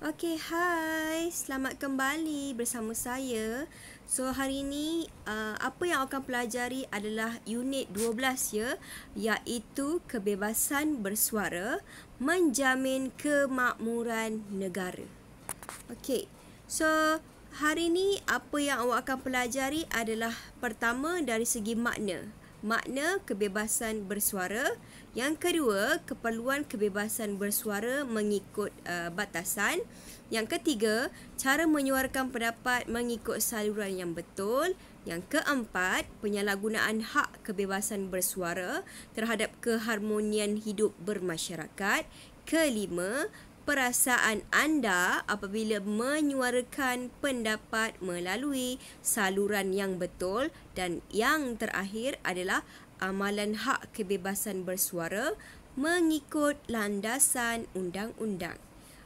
Okay, hai. Selamat kembali bersama saya. So, hari ini apa yang akan pelajari adalah unit 12 ya, iaitu kebebasan bersuara menjamin kemakmuran negara. Okay. So, hari ini apa yang awak akan pelajari adalah pertama dari segi makna. Makna kebebasan bersuara. Yang kedua, keperluan kebebasan bersuara mengikut batasan. Yang ketiga, cara menyuarakan pendapat mengikut saluran yang betul. Yang keempat, penyalahgunaan hak kebebasan bersuara terhadap keharmonian hidup bermasyarakat. Kelima, perasaan anda apabila menyuarakan pendapat melalui saluran yang betul. Dan yang terakhir adalah amalan hak kebebasan bersuara mengikut landasan undang-undang.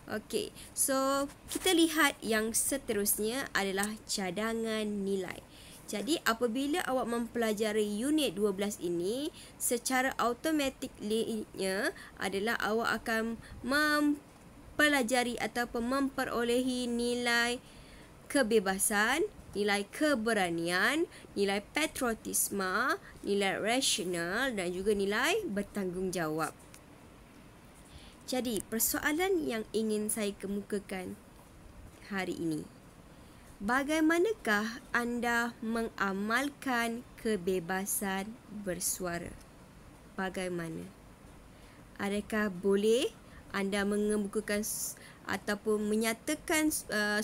Okey, so kita lihat yang seterusnya adalah cadangan nilai. Jadi apabila awak mempelajari unit 12 ini, secara automatiknya adalah awak akan mempelajari ataupun memperolehi nilai kebebasan, nilai keberanian, nilai patriotisme, nilai rasional dan juga nilai bertanggungjawab. Jadi, persoalan yang ingin saya kemukakan hari ini. Bagaimanakah anda mengamalkan kebebasan bersuara? Bagaimana? Adakah boleh anda mengemukakan ataupun menyatakan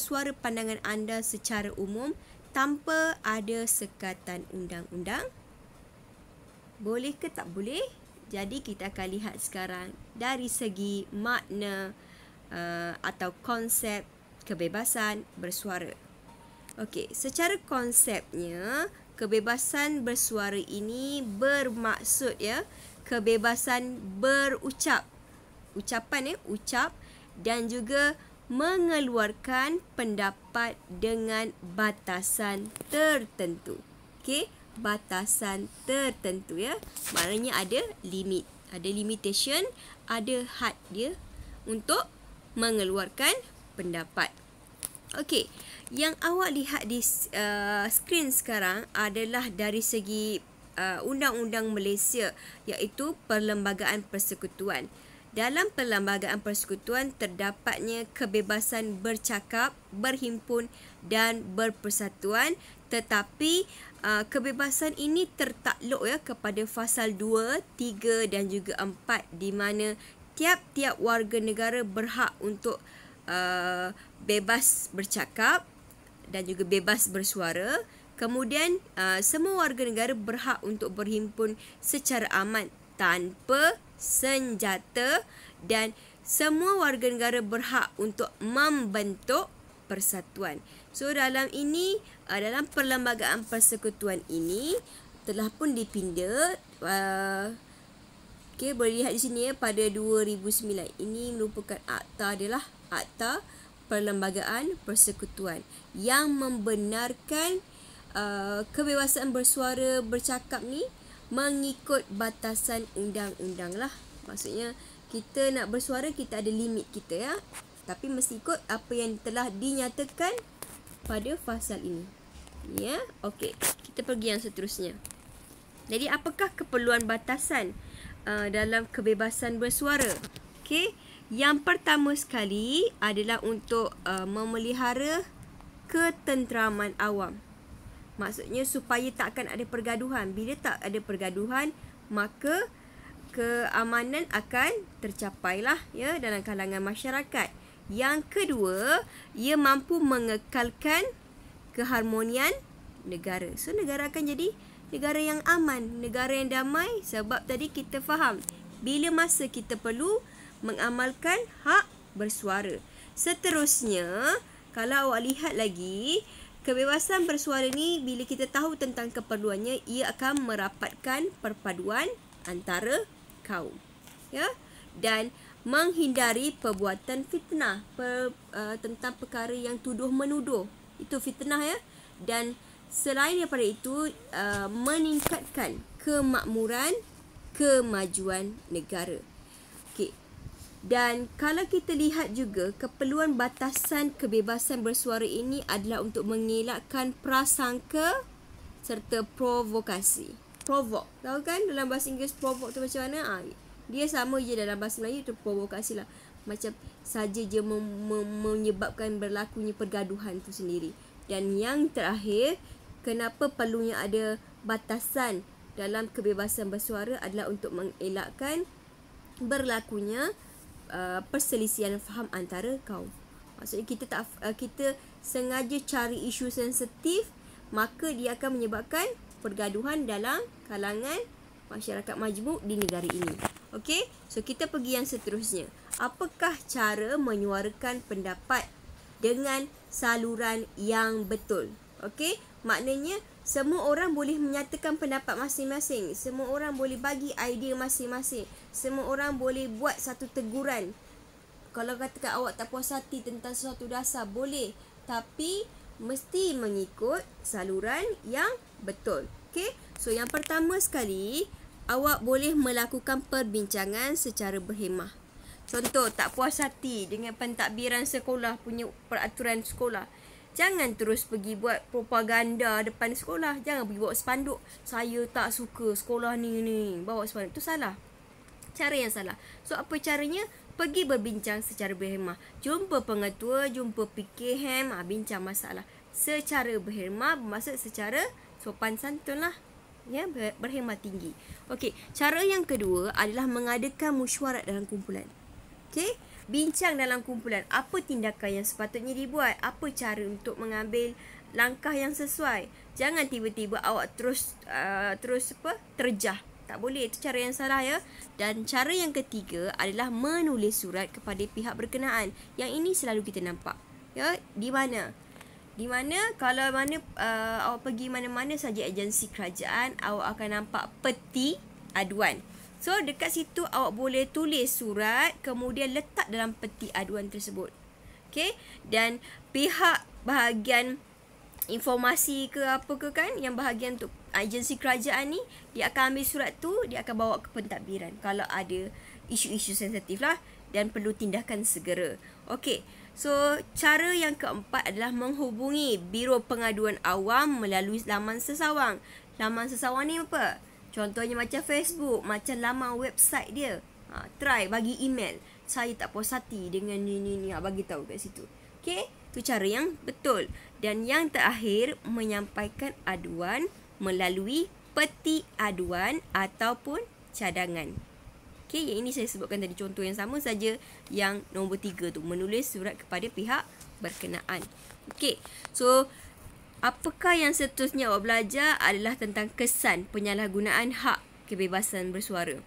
suara pandangan anda secara umum tanpa ada sekatan undang-undang? Boleh ke tak boleh? Jadi kita akan lihat sekarang dari segi makna atau konsep kebebasan bersuara. Okey, secara konsepnya kebebasan bersuara ini bermaksud kebebasan berucap. Ucapan ucap dan juga mengeluarkan pendapat dengan batasan tertentu. Okey, batasan tertentu Maknanya ada limit, ada limitation, ada had dia untuk mengeluarkan pendapat. Okey, yang awak lihat di skrin sekarang adalah dari segi Undang-Undang Malaysia, iaitu Perlembagaan Persekutuan. Dalam Perlembagaan Persekutuan terdapatnya kebebasan bercakap, berhimpun dan berpersatuan, tetapi kebebasan ini tertakluk kepada fasal 2, 3 dan juga 4 di mana tiap-tiap warga negara berhak untuk bebas bercakap dan juga bebas bersuara. Kemudian semua warga negara berhak untuk berhimpun secara aman tanpa senjata dan semua warga negara berhak untuk membentuk persatuan. So dalam dalam Perlembagaan Persekutuan ini telah pun dipinda. Okey, boleh lihat di sini pada 2009. Ini merupakan adalah Akta Perlembagaan Persekutuan yang membenarkan kebebasan bersuara bercakap ni mengikut batasan undang-undang lah. Maksudnya kita nak bersuara, kita ada limit kita tapi mesti ikut apa yang telah dinyatakan pada fasal ini. Okey, kita pergi yang seterusnya. Jadi apakah keperluan batasan dalam kebebasan bersuara? Okey, yang pertama sekali adalah untuk memelihara ketenteraman awam. Maksudnya supaya tak akan ada pergaduhan. Bila tak ada pergaduhan, maka keamanan akan tercapailah dalam kalangan masyarakat. Yang kedua, ia mampu mengekalkan keharmonian negara. So negara akan jadi negara yang aman, negara yang damai, sebab tadi kita faham bila masa kita perlu mengamalkan hak bersuara. Seterusnya, kalau awak lihat lagi, kebebasan bersuara ni bila kita tahu tentang keperluannya, ia akan merapatkan perpaduan antara kaum. Dan menghindari perbuatan fitnah tentang perkara yang tuduh menuduh. Itu fitnah Dan selain daripada itu, meningkatkan kemakmuran, kemajuan negara. Okey. Dan kalau kita lihat juga, keperluan batasan kebebasan bersuara ini adalah untuk mengelakkan prasangka serta provokasi. Provoke, tahu kan dalam bahasa Inggeris provoke tu macam mana? Dia sama je dalam bahasa Melayu tu, provokasi lah. Macam saja je menyebabkan berlakunya pergaduhan tu sendiri. Dan yang terakhir, kenapa perlunya ada batasan dalam kebebasan bersuara adalah untuk mengelakkan berlakunya perselisihan faham antara kaum. Maksudnya kita sengaja cari isu sensitif, maka dia akan menyebabkan pergaduhan dalam kalangan masyarakat majmuk di negara ini. Okey, so kita pergi yang seterusnya. Apakah cara menyuarakan pendapat dengan saluran yang betul? Okey, maknanya semua orang boleh menyatakan pendapat masing-masing. Semua orang boleh bagi idea masing-masing. Semua orang boleh buat satu teguran. Kalau katakan awak tak puas hati tentang sesuatu dasar, boleh. Tapi mesti mengikut saluran yang betul. Okey, so yang pertama sekali, awak boleh melakukan perbincangan secara berhemah. Contoh, tak puas hati dengan pentadbiran sekolah punya peraturan sekolah. Jangan terus pergi buat propaganda depan sekolah. Jangan pergi bawa spanduk, saya tak suka sekolah ni. Bawa spanduk. Itu salah. Cara yang salah. So, apa caranya? Pergi berbincang secara berhemah. Jumpa pengetua, jumpa PKM, bincang masalah. Secara berhemah bermaksud secara sopan santun lah. Ya, berhemah tinggi. Okey, cara yang kedua adalah mengadakan mesyuarat dalam kumpulan. Okey, bincang dalam kumpulan apa tindakan yang sepatutnya dibuat, apa cara untuk mengambil langkah yang sesuai. Jangan tiba-tiba awak terus terjah. Tak boleh, itu cara yang salah ya. Dan cara yang ketiga adalah menulis surat kepada pihak berkenaan. Yang ini selalu kita nampak. Ya, di mana kalau awak pergi mana-mana saja agensi kerajaan, awak akan nampak peti aduan. So, dekat situ awak boleh tulis surat, kemudian letak dalam peti aduan tersebut. Okey? Dan pihak bahagian informasi ke apa ke kan, yang bahagian untuk agensi kerajaan ni, dia akan ambil surat tu, dia akan bawa ke pentadbiran kalau ada isu-isu sensitif lah dan perlu tindakan segera. Okey. So, cara yang keempat adalah menghubungi Biro Pengaduan Awam melalui laman sesawang. Laman sesawang ni apa? Contohnya macam Facebook, macam laman website dia. Try bagi email. Saya tak puas hati dengan ni. Bagi tahu kat situ. Okey, tu cara yang betul. Dan yang terakhir, menyampaikan aduan melalui peti aduan ataupun cadangan. Okey, yang ini saya sebutkan tadi contoh yang sama saja. Yang nombor 3 tu, menulis surat kepada pihak berkenaan. Okey, so apakah yang seterusnya awak belajar adalah tentang kesan penyalahgunaan hak kebebasan bersuara.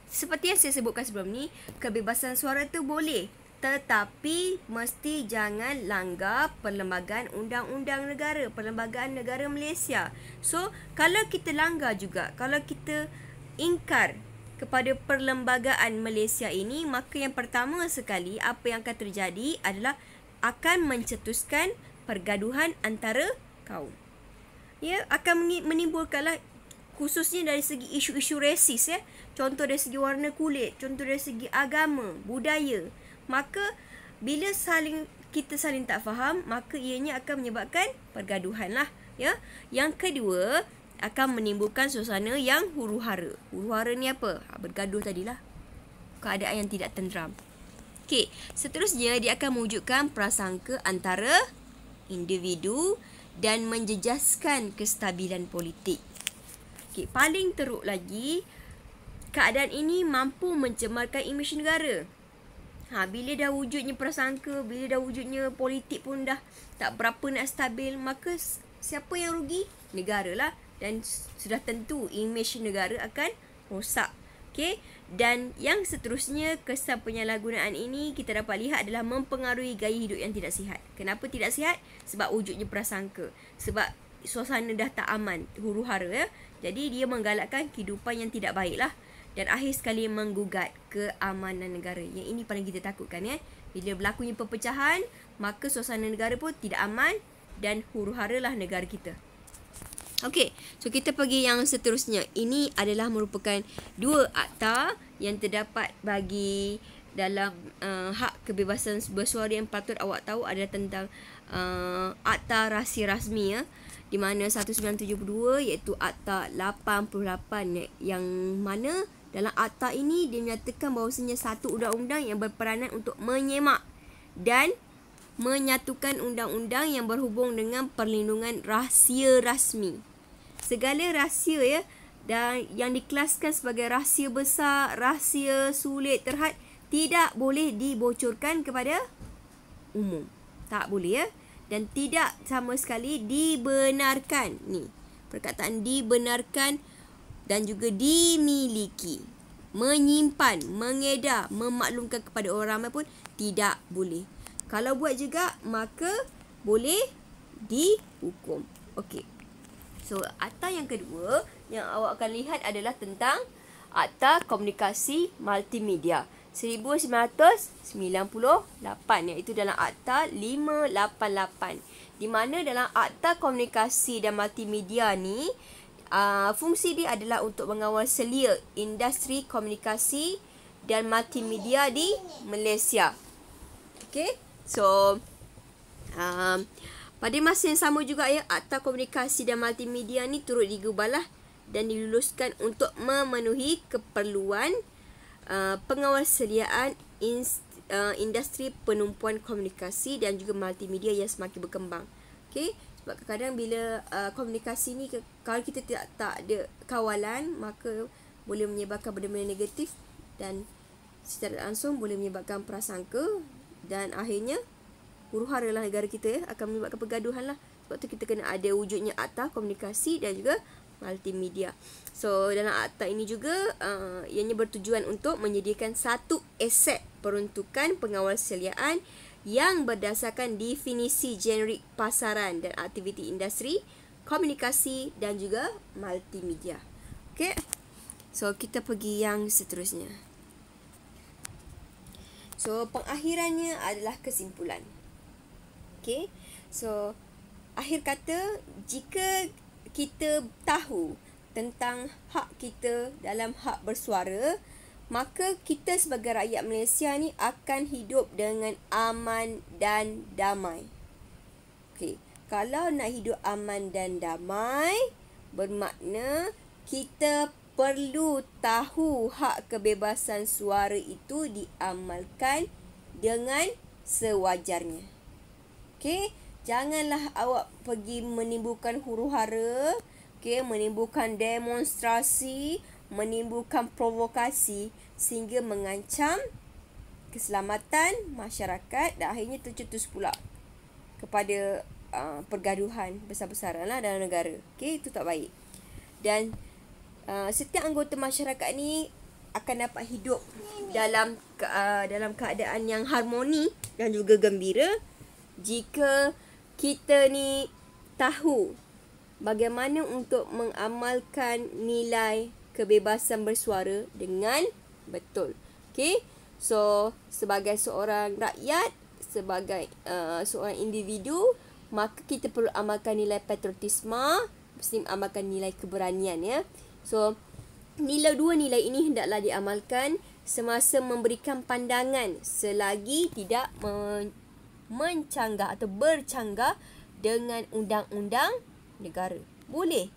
Seperti yang saya sebutkan sebelum ni, kebebasan suara tu boleh, tetapi mesti jangan langgar Perlembagaan Undang-Undang Negara, Perlembagaan Negara Malaysia. So, kalau kita langgar juga, kalau kita ingkar kepada Perlembagaan Malaysia ini, maka yang pertama sekali apa yang akan terjadi adalah akan mencetuskan pergaduhan antara kaum. Ya, akan menimbulkanlah khususnya dari segi isu-isu resis ya. Contoh dari segi warna kulit, contoh dari segi agama, budaya. Maka bila kita saling tak faham, maka ianya akan menyebabkan pergaduhan lah ya. Yang kedua, akan menimbulkan suasana yang huru-hara. Huru-hara ni apa? Bergaduh tadilah. Keadaan yang tidak tenteram. Okey, seterusnya dia akan mewujudkan prasangka antara individu dan menjejaskan kestabilan politik. Okey, paling teruk lagi, keadaan ini mampu mencemarkan imej negara. Bila dah wujudnya prasangka, bila dah wujudnya politik pun dah tak berapa nak stabil, maka siapa yang rugi? Negara lah. Dan sudah tentu imej negara akan rosak. Okey, dan yang seterusnya, kesan penyalahgunaan ini kita dapat lihat adalah mempengaruhi gaya hidup yang tidak sihat. Kenapa tidak sihat? Sebab wujudnya prasangka. Sebab suasana dah tak aman, huru-hara ya. Jadi dia menggalakkan kehidupan yang tidak baik lah. Dan akhir sekali menggugat keamanan negara. Yang ini paling kita takutkan ya. Bila berlakunya perpecahan, maka suasana negara pun tidak aman dan huru-hara lah negara kita. Okey, so kita pergi yang seterusnya. Ini adalah merupakan 2 akta yang terdapat bagi dalam hak kebebasan bersuara yang patut awak tahu adalah tentang Akta Rahsia Rasmi, ya, di mana 1972 iaitu Akta 88, yang mana dalam akta ini dia menyatakan bahawasanya satu undang-undang yang berperanan untuk menyemak dan menyatukan undang-undang yang berhubung dengan perlindungan rahsia rasmi. Segala rahsia, ya, dan yang dikelaskan sebagai rahsia besar, rahsia sulit terhad, tidak boleh dibocorkan kepada umum. Tak boleh, ya. Dan tidak sama sekali dibenarkan. Ni, perkataan dibenarkan dan juga dimiliki. Menyimpan, mengedar, memaklumkan kepada orang ramai pun tidak boleh. Kalau buat juga, maka boleh dihukum. Okey. So, akta yang kedua yang awak akan lihat adalah tentang Akta Komunikasi Multimedia 1998, iaitu dalam Akta 588. Di mana dalam Akta Komunikasi dan Multimedia ni, fungsi dia adalah untuk mengawal selia industri komunikasi dan multimedia di Malaysia. Okey. So, pada masa yang sama juga, ya, Akta Komunikasi dan Multimedia ni turut digubalah dan diluluskan untuk memenuhi keperluan pengawalseliaan industri penumpuan komunikasi dan juga multimedia yang semakin berkembang. Okey, sebab kadang-kadang bila komunikasi ni, kalau kita tak ada kawalan, maka boleh menyebabkan benda-benda negatif dan secara langsung boleh menyebabkan prasangka dan akhirnya huru-hara lah negara kita, ya, akan menyebabkan pergaduhan lah. Sebab tu kita kena ada wujudnya Akta Komunikasi dan juga Multimedia. So, dalam akta ini juga ianya bertujuan untuk menyediakan satu aset peruntukan pengawalseliaan yang berdasarkan definisi generik pasaran dan aktiviti industri komunikasi dan juga multimedia. Okey. So, kita pergi yang seterusnya. So, pengakhirannya adalah kesimpulan. Okey. So, akhir kata, jika kita tahu tentang hak kita dalam hak bersuara, maka kita sebagai rakyat Malaysia ni akan hidup dengan aman dan damai. Okey, kalau nak hidup aman dan damai, bermakna kita perlu tahu hak kebebasan suara itu diamalkan dengan sewajarnya. Okey, janganlah awak pergi menimbulkan huru-hara, menimbulkan demonstrasi, menimbulkan provokasi sehingga mengancam keselamatan masyarakat dan akhirnya tercetus pula kepada pergaduhan besar-besaran lah dalam negara. Okey, itu tak baik. Dan setiap anggota masyarakat ni akan dapat hidup dalam keadaan yang harmoni dan juga gembira jika kita ni tahu bagaimana untuk mengamalkan nilai kebebasan bersuara dengan betul. Okey. So, sebagai seorang rakyat, sebagai seorang individu, maka kita perlu amalkan nilai patriotisme, mesti amalkan nilai keberanian, ya. So, dua nilai ini hendaklah diamalkan semasa memberikan pandangan selagi tidak mencanggah atau bercanggah dengan undang-undang negara. Boleh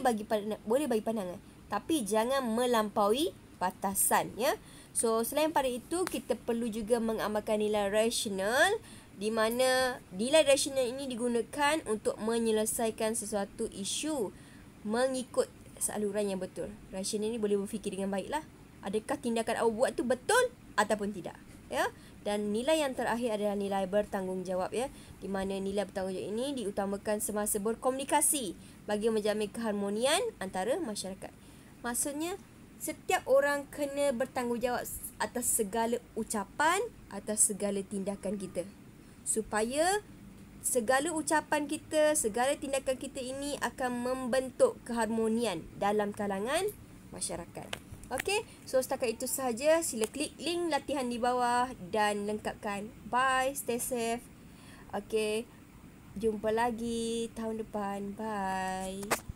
bagi pandangan, tapi jangan melampaui batasan, ya. So, selain pada itu, kita perlu juga mengamalkan nilai rasional, di mana nilai rasional ini digunakan untuk menyelesaikan sesuatu isu mengikut saluran yang betul. Rasional ini boleh berfikir dengan baiklah. Adakah tindakan awak buat tu betul ataupun tidak, ya. Dan nilai yang terakhir adalah nilai bertanggungjawab, ya. Di mana nilai bertanggungjawab ini diutamakan semasa berkomunikasi bagi menjamin keharmonian antara masyarakat. Maksudnya, setiap orang kena bertanggungjawab atas segala ucapan, atas segala tindakan kita. Supaya segala ucapan kita, segala tindakan kita ini akan membentuk keharmonian dalam kalangan masyarakat. Okey, so setakat itu sahaja. Sila klik link latihan di bawah dan lengkapkan. Bye, stay safe. Okey, jumpa lagi tahun depan. Bye.